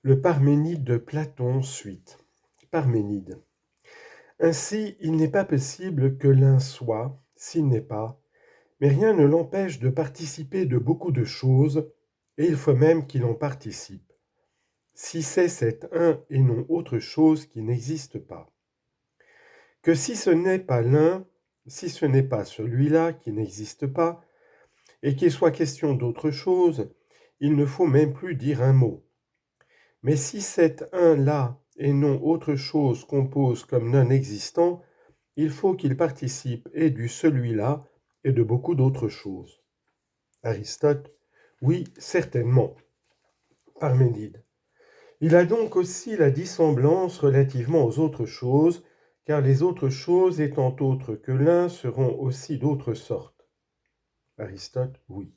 Le Parménide de Platon, suite. Parménide. Ainsi, il n'est pas possible que l'un soit, s'il n'est pas, mais rien ne l'empêche de participer de beaucoup de choses, et il faut même qu'il en participe, si c'est cet un et non autre chose qui n'existe pas. Que si ce n'est pas l'un, si ce n'est pas celui-là qui n'existe pas, et qu'il soit question d'autre chose, il ne faut même plus dire un mot. Mais si cet un-là et non autre chose compose comme non existant, il faut qu'il participe et du celui-là et de beaucoup d'autres choses. Aristote. Oui, certainement. Parménide. Il a donc aussi la dissemblance relativement aux autres choses, car les autres choses étant autres que l'un seront aussi d'autres sortes. Aristote. Oui.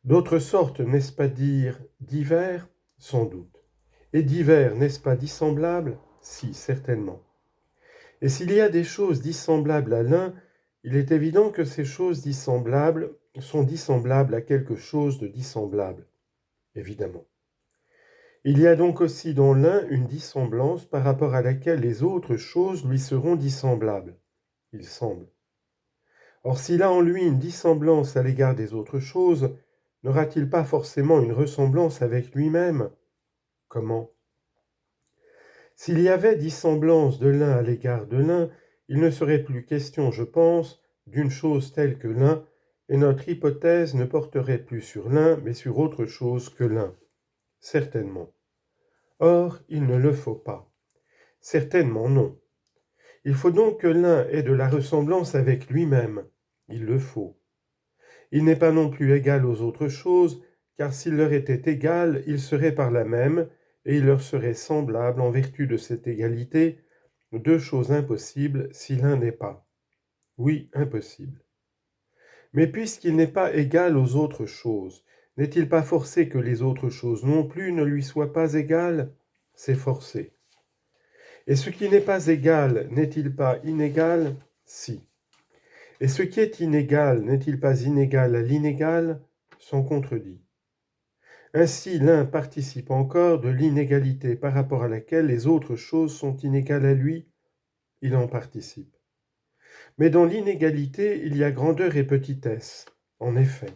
D'autres sortes, n'est-ce pas dire divers? Sans doute. Et divers, n'est-ce pas dissemblable? Si, certainement. Et s'il y a des choses dissemblables à l'un, il est évident que ces choses dissemblables sont dissemblables à quelque chose de dissemblable, évidemment. Il y a donc aussi dans l'un une dissemblance par rapport à laquelle les autres choses lui seront dissemblables, il semble. Or, s'il a en lui une dissemblance à l'égard des autres choses, n'aura-t-il pas forcément une ressemblance avec lui-même? Comment? S'il y avait dissemblance de l'un à l'égard de l'un, il ne serait plus question, je pense, d'une chose telle que l'un, et notre hypothèse ne porterait plus sur l'un, mais sur autre chose que l'un. Certainement. Or, il ne le faut pas. Certainement non. Il faut donc que l'un ait de la ressemblance avec lui-même. Il le faut. Il n'est pas non plus égal aux autres choses, car s'il leur était égal, il serait par là même, et il leur serait semblable en vertu de cette égalité, deux choses impossibles si l'un n'est pas. Oui, impossible. Mais puisqu'il n'est pas égal aux autres choses, n'est-il pas forcé que les autres choses non plus ne lui soient pas égales? C'est forcé. Et ce qui n'est pas égal, n'est-il pas inégal? Si. Et ce qui est inégal, n'est-il pas inégal à l'inégal? Sans contredit. Ainsi, l'un participe encore de l'inégalité par rapport à laquelle les autres choses sont inégales à lui, il en participe. Mais dans l'inégalité, il y a grandeur et petitesse, en effet.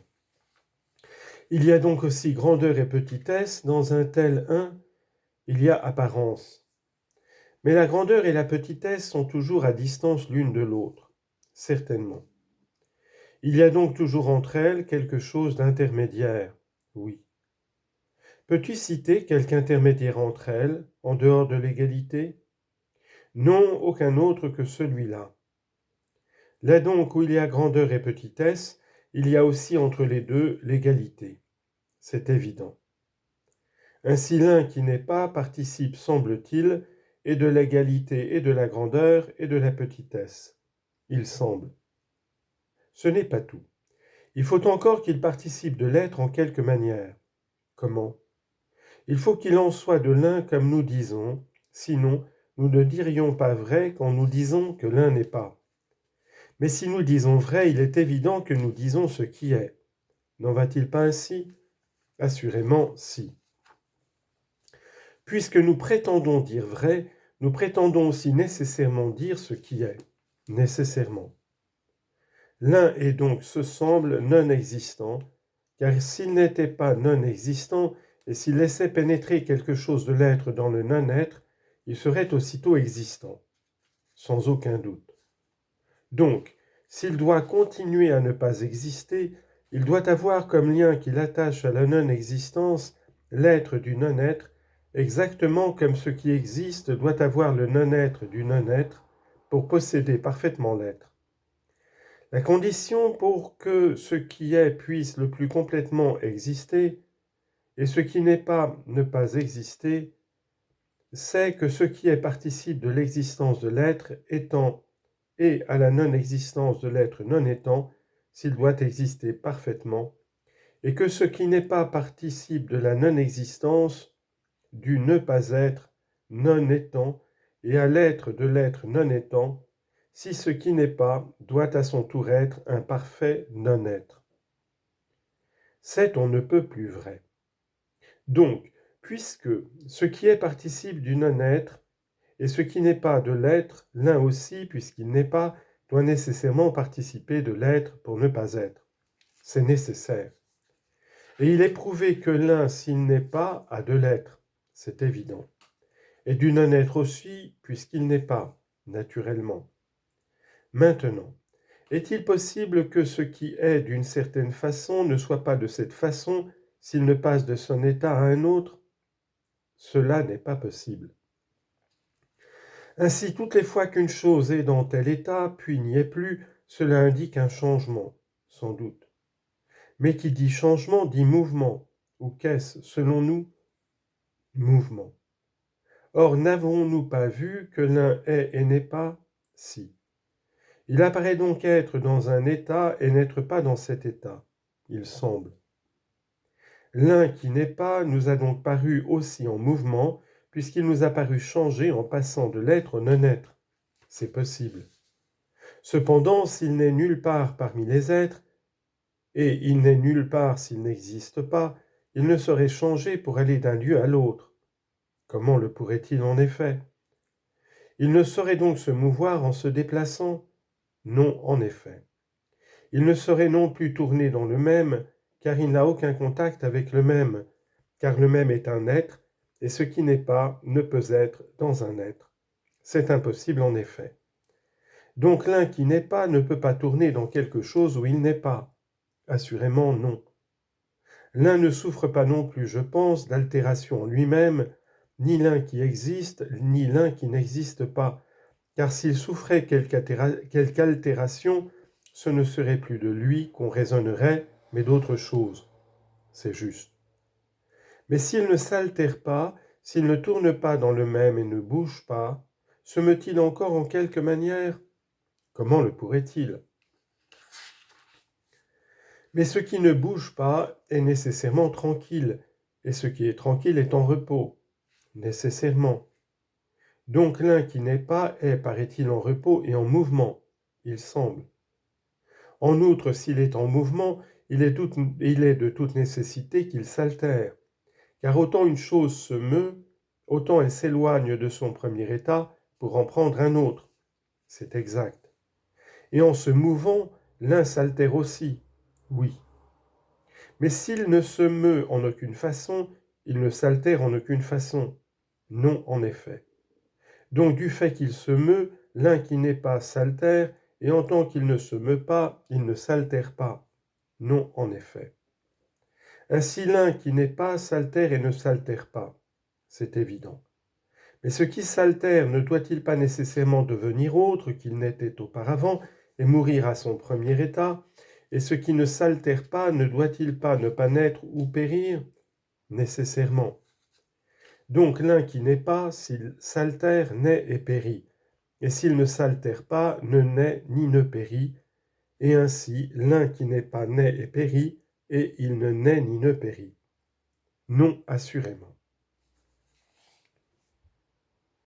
Il y a donc aussi grandeur et petitesse dans un tel un, il y a apparence. Mais la grandeur et la petitesse sont toujours à distance l'une de l'autre, certainement. Il y a donc toujours entre elles quelque chose d'intermédiaire, oui. Peux-tu citer quelque intermédiaire entre elles, en dehors de l'égalité? Non, aucun autre que celui-là. Là donc où il y a grandeur et petitesse, il y a aussi entre les deux l'égalité. C'est évident. Ainsi l'un qui n'est pas participe, semble-t-il, et de l'égalité et de la grandeur et de la petitesse. Il semble. Ce n'est pas tout. Il faut encore qu'il participe de l'être en quelque manière. Comment? Il faut qu'il en soit de l'un comme nous disons, sinon nous ne dirions pas vrai quand nous disons que l'un n'est pas. Mais si nous disons vrai, il est évident que nous disons ce qui est. N'en va-t-il pas ainsi? Assurément, si. Puisque nous prétendons dire vrai, nous prétendons aussi nécessairement dire ce qui est, nécessairement. L'un est donc, ce semble, non existant, car s'il n'était pas non existant, et s'il laissait pénétrer quelque chose de l'être dans le non-être, il serait aussitôt existant, sans aucun doute. Donc, s'il doit continuer à ne pas exister, il doit avoir comme lien qui l'attache à la non-existence l'être du non-être, exactement comme ce qui existe doit avoir le non-être du non-être pour posséder parfaitement l'être. La condition pour que ce qui est puisse le plus complètement exister, et ce qui n'est pas ne pas exister, c'est que ce qui est participe de l'existence de l'être étant et à la non-existence de l'être non étant, s'il doit exister parfaitement, et que ce qui n'est pas participe de la non-existence du ne pas être non étant, et à l'être de l'être non étant, si ce qui n'est pas doit à son tour être un parfait non-être. C'est on ne peut plus vrai. Donc, puisque ce qui est participe du non-être, et ce qui n'est pas de l'être, l'un aussi, puisqu'il n'est pas, doit nécessairement participer de l'être pour ne pas être. C'est nécessaire. Et il est prouvé que l'un, s'il n'est pas, a de l'être. C'est évident. Et du non-être aussi, puisqu'il n'est pas, naturellement. Maintenant, est-il possible que ce qui est d'une certaine façon ne soit pas de cette façon s'il ne passe de son état à un autre? Cela n'est pas possible. Ainsi, toutes les fois qu'une chose est dans tel état, puis n'y est plus, cela indique un changement, sans doute. Mais qui dit changement dit mouvement, ou qu'est-ce, selon nous? Mouvement. Or, n'avons-nous pas vu que l'un est et n'est pas? Si. Il apparaît donc être dans un état et n'être pas dans cet état, il semble. L'un qui n'est pas nous a donc paru aussi en mouvement, puisqu'il nous a paru changer en passant de l'être au non-être. C'est possible. Cependant, s'il n'est nulle part parmi les êtres, et il n'est nulle part s'il n'existe pas, il ne saurait changer pour aller d'un lieu à l'autre. Comment le pourrait-il en effet? Il ne saurait donc se mouvoir en se déplaçant? Non, en effet. Il ne saurait non plus tourner dans le même, car il n'a aucun contact avec le même, car le même est un être, et ce qui n'est pas ne peut être dans un être. C'est impossible en effet. Donc l'un qui n'est pas ne peut pas tourner dans quelque chose où il n'est pas. Assurément non. L'un ne souffre pas non plus, je pense, d'altération en lui-même, ni l'un qui existe, ni l'un qui n'existe pas, car s'il souffrait quelque altération, ce ne serait plus de lui qu'on raisonnerait, mais d'autre chose. C'est juste. Mais s'il ne s'altère pas, s'il ne tourne pas dans le même et ne bouge pas, se meut-il encore en quelque manière? Comment le pourrait-il? Mais ce qui ne bouge pas est nécessairement tranquille, et ce qui est tranquille est en repos, nécessairement. Donc l'un qui n'est pas est, paraît-il, en repos et en mouvement, il semble. En outre, s'il est en mouvement, il est de toute nécessité qu'il s'altère, car autant une chose se meut, autant elle s'éloigne de son premier état pour en prendre un autre. C'est exact. Et en se mouvant, l'un s'altère aussi, oui. Mais s'il ne se meut en aucune façon, il ne s'altère en aucune façon. Non, en effet. Donc du fait qu'il se meut, l'un qui n'est pas s'altère, et en tant qu'il ne se meut pas, il ne s'altère pas. Non, en effet. Ainsi l'un qui n'est pas s'altère et ne s'altère pas. C'est évident. Mais ce qui s'altère ne doit-il pas nécessairement devenir autre qu'il n'était auparavant et mourir à son premier état? Et ce qui ne s'altère pas ne doit-il pas ne pas naître ou périr? Nécessairement. Donc l'un qui n'est pas, s'il s'altère, naît et périt. Et s'il ne s'altère pas, ne naît ni ne périt. Et ainsi, l'un qui n'est pas naît et périt, et il ne naît ni ne périt. Non, assurément.